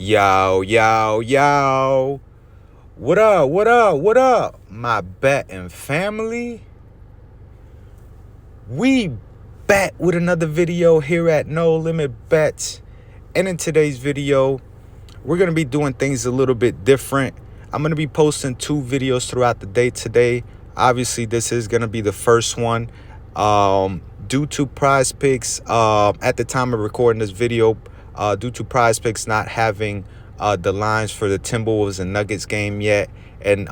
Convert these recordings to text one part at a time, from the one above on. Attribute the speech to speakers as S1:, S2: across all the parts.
S1: Yo, yo, yo. What up, what up, what up, my betting family? We back with another video here at No Limit Bets. And in today's video, we're going to be doing things a little bit different. I'm going to be posting 2 videos throughout the day today. Obviously, this is going to be the first one. Due to PrizePicks, at the time of recording this video, due to PrizePicks not having the lines for the Timberwolves and Nuggets game yet, and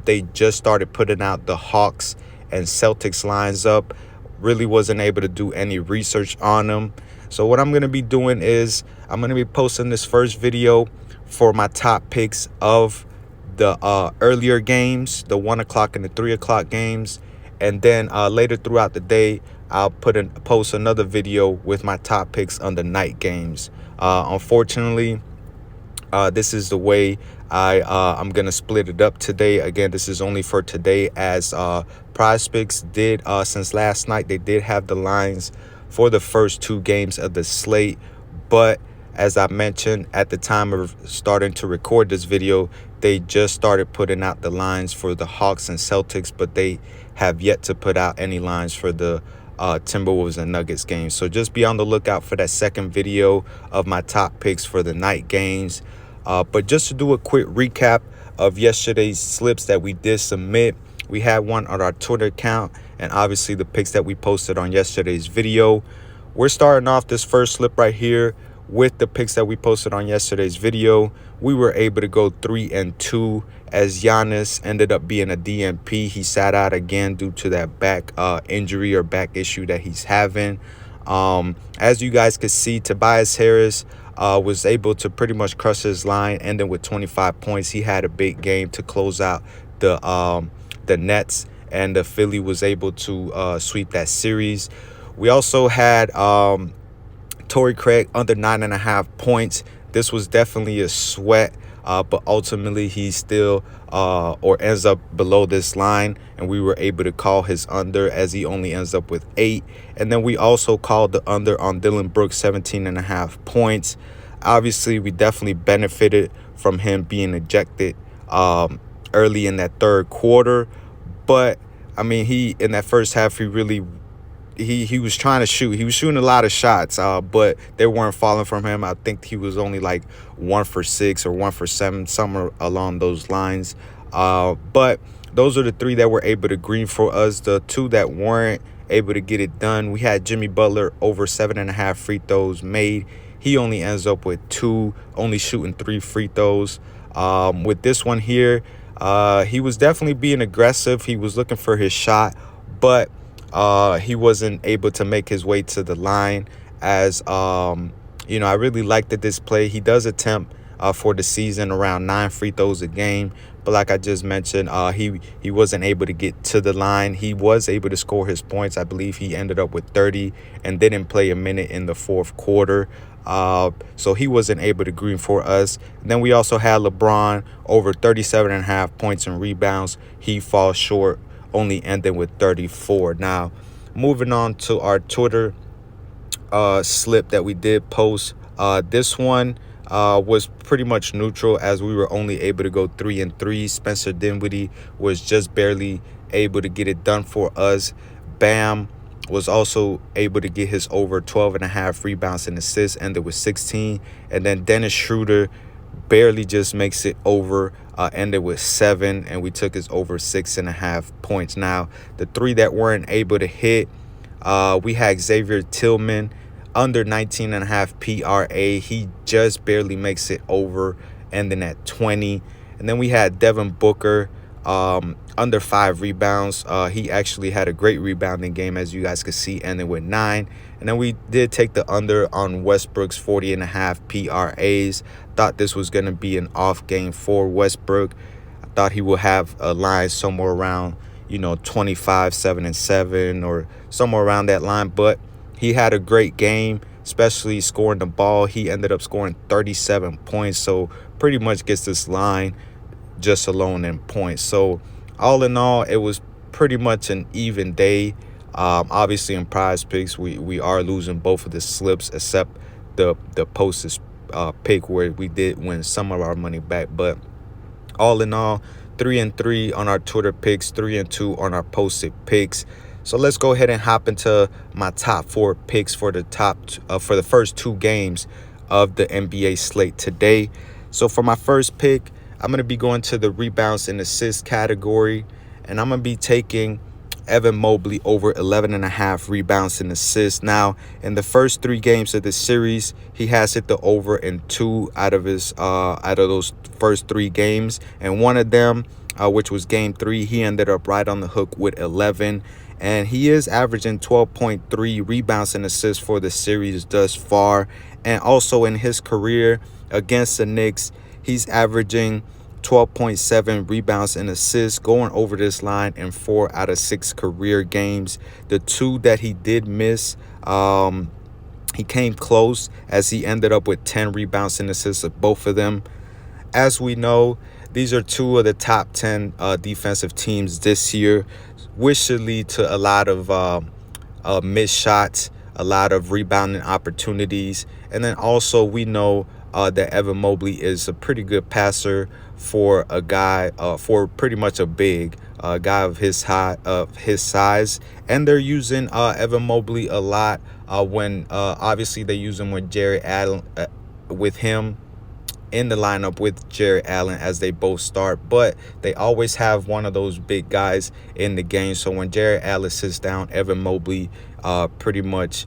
S1: they just started putting out the Hawks and Celtics lines up. Really wasn't able to do any research on them. So what I'm going to be doing is I'm going to be posting this first video for my top picks of the earlier games, the 1 o'clock and the 3 o'clock games. And then later throughout the day, I'll post another video with my top picks on the night games. Unfortunately, this is the way I'm going to split it up today. Again, this is only for today, as PrizePicks did since last night. They did have the lines for the first 2 games of the slate. But as I mentioned at the time of starting to record this video, they just started putting out the lines for the Hawks and Celtics, but they have yet to put out any lines for the Timberwolves and Nuggets games. So just be on the lookout for that second video of my top picks for the night games. But just to do a quick recap of yesterday's slips that we did submit, we had one on our Twitter account, and obviously the picks that we posted on yesterday's video. We're starting off this first slip right here with the picks that we posted on yesterday's video. We were able to go 3-2 as Giannis ended up being a DNP. He sat out again due to that back injury or back issue that he's having. As you guys could see, Tobias Harris was able to pretty much crush his line, ending with 25 points. He had a big game to close out the Nets, and the Philly was able to sweep that series. We also had Torrey Craig under 9.5 points. This was definitely a sweat, but ultimately he still or ends up below this line, and we were able to call his under as he only ends up with 8. And then we also called the under on Dylan Brooks, 17.5 points. Obviously, we definitely benefited from him being ejected early in that third quarter, but I mean, he in that first half, he was trying to shoot. He was shooting a lot of shots, but they weren't falling from him. I think he was only like 1 for 6 or 1 for 7, somewhere along those lines. But those are the 3 that were able to green for us. The 2 that weren't able to get it done, we had Jimmy Butler over 7.5 free throws made. He only ends up with 2, only shooting 3 free throws. With this one here, he was definitely being aggressive. He was looking for his shot, but he wasn't able to make his way to the line. As I really liked this play. He does attempt for the season around 9 free throws a game, but like I just mentioned, he wasn't able to get to the line. He was able to score his points. I believe he ended up with 30 and didn't play a minute in the fourth quarter. So he wasn't able to green for us. And then we also had LeBron over 37.5 points and rebounds. He falls short, only ending with 34. Now, moving on to our Twitter slip that we did post. This one was pretty much neutral, as we were only able to go 3-3. Spencer Dinwiddie was just barely able to get it done for us. Bam was also able to get his over 12.5 rebounds and assists, ended with 16. And then Dennis Schroeder barely just makes it over, ended with 7, and we took his over 6.5 points. Now, the 3 that weren't able to hit, we had Xavier Tillman under 19.5 PRA. He just barely makes it over, ending at 20. And then we had Devin Booker under 5 rebounds. He actually had a great rebounding game, as you guys could see, ending with 9. And then we did take the under on Westbrook's 40.5 PRAs. Thought this was going to be an off game for Westbrook. I thought he would have a line somewhere around, 25, 7 and 7, or somewhere around that line. But he had a great game, especially scoring the ball. He ended up scoring 37 points, so pretty much gets this line just alone in points. So all in all, it was pretty much an even day. Obviously in PrizePicks, we are losing both of the slips, except the pick where we did win some of our money back. But all in all, 3-3 on our Twitter picks, 3-2 on our posted picks. So let's go ahead and hop into my top 4 picks for the for the first 2 games of the NBA slate today. So for my first pick, I'm going to be going to the rebounds and assists category, and I'm going to be taking Evan Mobley over 11.5 rebounds and assists. Now, in the first 3 games of the series, he has hit the over in 2 out of those first 3 games, and one of them, which was game 3, he ended up right on the hook with 11. And he is averaging 12.3 rebounds and assists for the series thus far. And also in his career against the Knicks, he's averaging 12.7 rebounds and assists, going over this line in 4 out of 6 career games. The 2 that he did miss, he came close as he ended up with 10 rebounds and assists of both of them. As we know, these are 2 of the top 10 defensive teams this year, which should lead to a lot of missed shots, a lot of rebounding opportunities. And then also we know that Evan Mobley is a pretty good passer for a guy, for pretty much a big guy of his size. And they're using Evan Mobley a lot when obviously they use him with Jared Allen, with him in the lineup with Jared Allen as they both start, but they always have one of those big guys in the game. So when Jared Allen sits down, Evan Mobley pretty much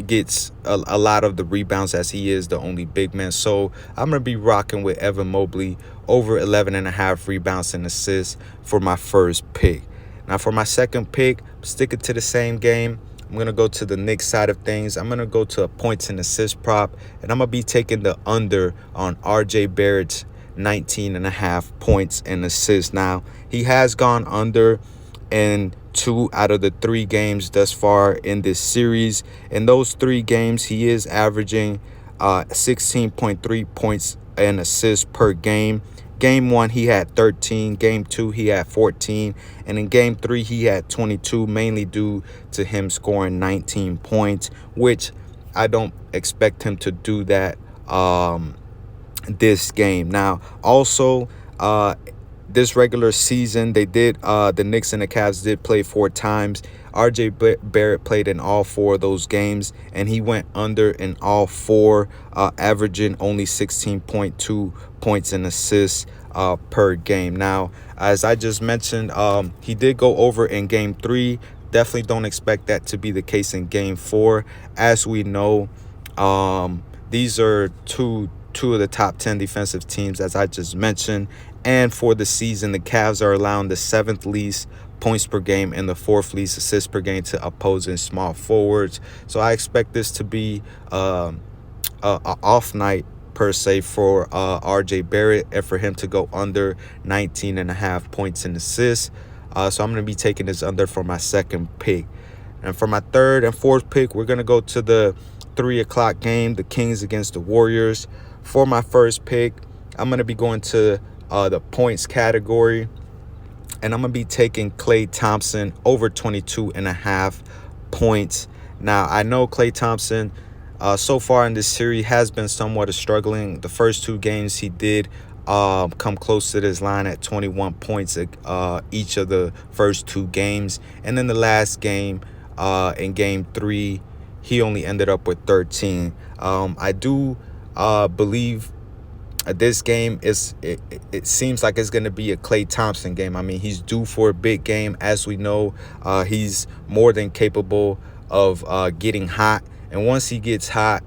S1: gets a lot of the rebounds as he is the only big man. So I'm going to be rocking with Evan Mobley over 11.5 rebounds and assists for my first pick. Now for my second pick, sticking to the same game, I'm going to go to the Knicks side of things. I'm going to go to a points and assist prop, and I'm going to be taking the under on R.J. Barrett's 19.5 points and assists. Now, he has gone under in 2 out of the 3 games thus far in this series. In those 3 games, he is averaging 16.3 points and assists per game. Game 1, he had 13. Game 2, he had 14. And in Game 3, he had 22, mainly due to him scoring 19 points, which I don't expect him to do that this game. Now, also, this regular season, the Knicks and the Cavs did play 4 times. R.J. Barrett played in all 4 of those games, and he went under in all 4, averaging only 16.2 points and assists per game. Now, as I just mentioned, he did go over in Game 3. Definitely don't expect that to be the case in Game 4. As we know, these are two of the top 10 defensive teams, as I just mentioned. And for the season, the Cavs are allowing the 7th least points per game and the 4th least assists per game to opposing small forwards. So I expect this to be a off night per se for R.J. Barrett, and for him to go under 19.5 points and assists. So I'm going to be taking this under for my second pick. And for my third and fourth pick, we're going to go to the 3 o'clock game, the Kings against the Warriors. For my first pick, I'm going to be going to the points category, and I'm going to be taking Klay Thompson over 22.5 points. Now, I know Klay Thompson so far in this series has been somewhat struggling. The first 2 games, he did come close to this line at 21 points each of the first 2 games. And then the last game, in Game 3, he only ended up with 13. I do believe this game it seems like it's going to be a Klay Thompson game. I mean, he's due for a big game. As we know, he's more than capable of getting hot. And once he gets hot,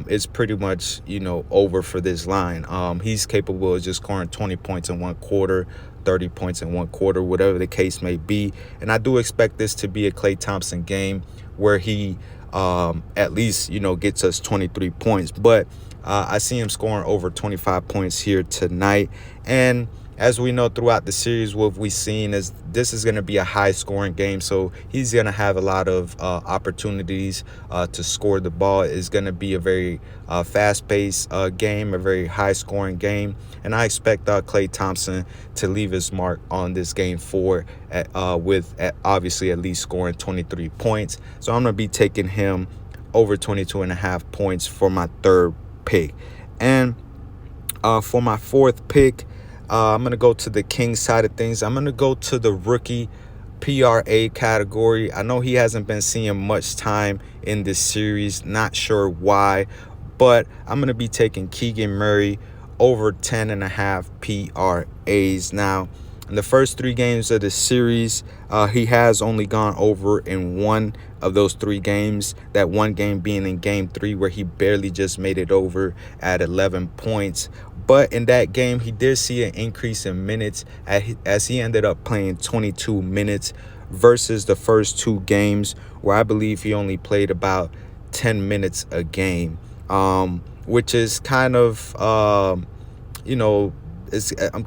S1: it's pretty much, over for this line. He's capable of just scoring 20 points in 1 quarter, 30 points in 1 quarter, whatever the case may be. And I do expect this to be a Klay Thompson game where he at least, gets us 23 points. But I see him scoring over 25 points here tonight. And as we know throughout the series, what we've seen is this is going to be a high-scoring game. So he's going to have a lot of opportunities to score the ball. It's going to be a very fast-paced game, a very high-scoring game. And I expect Klay Thompson to leave his mark on this Game 4 with obviously at least scoring 23 points. So I'm going to be taking him over 22.5 points for my third pick. And for my fourth pick, I'm going to go to the King side of things. I'm going to go to the rookie PRA category. I know he hasn't been seeing much time in this series. Not sure why, but I'm going to be taking Keegan Murray over 10.5 PRAs. Now, in the first 3 games of the series, he has only gone over in one of those 3 games. That one game being in game 3, where he barely just made it over at 11 points. But in that game, he did see an increase in minutes as he ended up playing 22 minutes versus the first 2 games, where I believe he only played about 10 minutes a game, which is kind of, I'm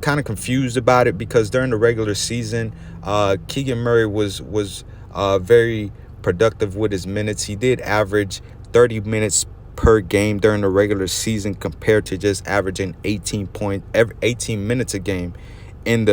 S1: kind of confused about it, because during the regular season, Keegan Murray was very productive with his minutes. He did average 30 minutes per game during the regular season, compared to just averaging 18 minutes a game in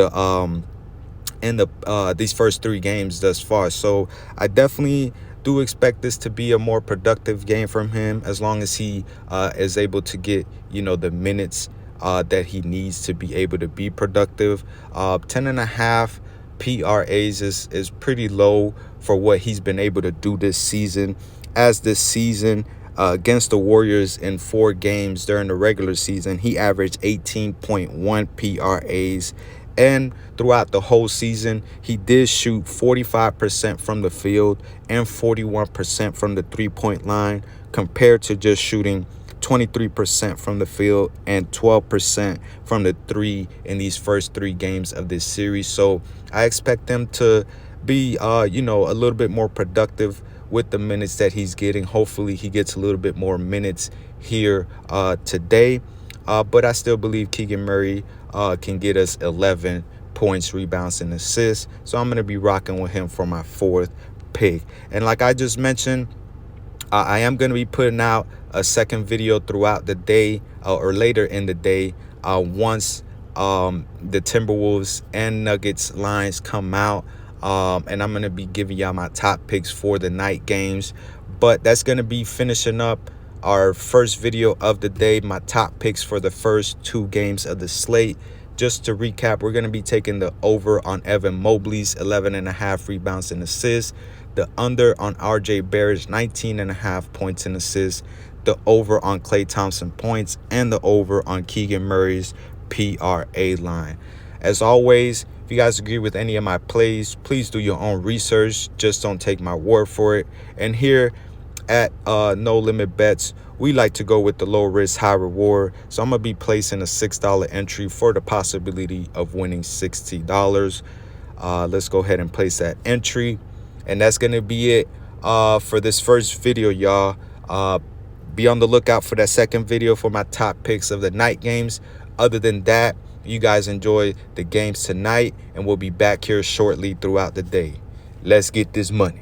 S1: these first 3 games thus far. So I definitely do expect this to be a more productive game from him, as long as he is able to get the minutes that he needs to be able to be productive. 10.5 PRAs is pretty low for what he's been able to do this season, as this season against the Warriors in 4 games during the regular season, he averaged 18.1 PRAs. And throughout the whole season, he did shoot 45% from the field and 41% from the 3-point line, compared to just shooting 23% from the field and 12% from the 3 in these first 3 games of this series. So I expect them to be, a little bit more productive with the minutes that he's getting. Hopefully he gets a little bit more minutes here today. But I still believe Keegan Murray can get us 11 points, rebounds, and assists. So I'm going to be rocking with him for my 4th pick. And like I just mentioned, I am going to be putting out a second video throughout the day or later in the day once the Timberwolves and Nuggets lines come out. And I'm going to be giving y'all my top picks for the night games. But that's going to be finishing up our first video of the day, my top picks for the first 2 games of the slate. Just to recap, we're going to be taking the over on Evan Mobley's 11.5 rebounds and assists, the under on RJ Barrett's 19.5 points and assists, the over on Klay Thompson points, and the over on Keegan Murray's PRA line. As always, if you guys agree with any of my plays, please do your own research. Just don't take my word for it. And here at No Limit Bets, we like to go with the low risk, high reward. So I'm going to be placing a $6 entry for the possibility of winning $60. Let's go ahead and place that entry. And that's going to be it for this first video, y'all. Be on the lookout for that second video for my top picks of the night games. Other than that, you guys enjoy the games tonight, and we'll be back here shortly throughout the day. Let's get this money.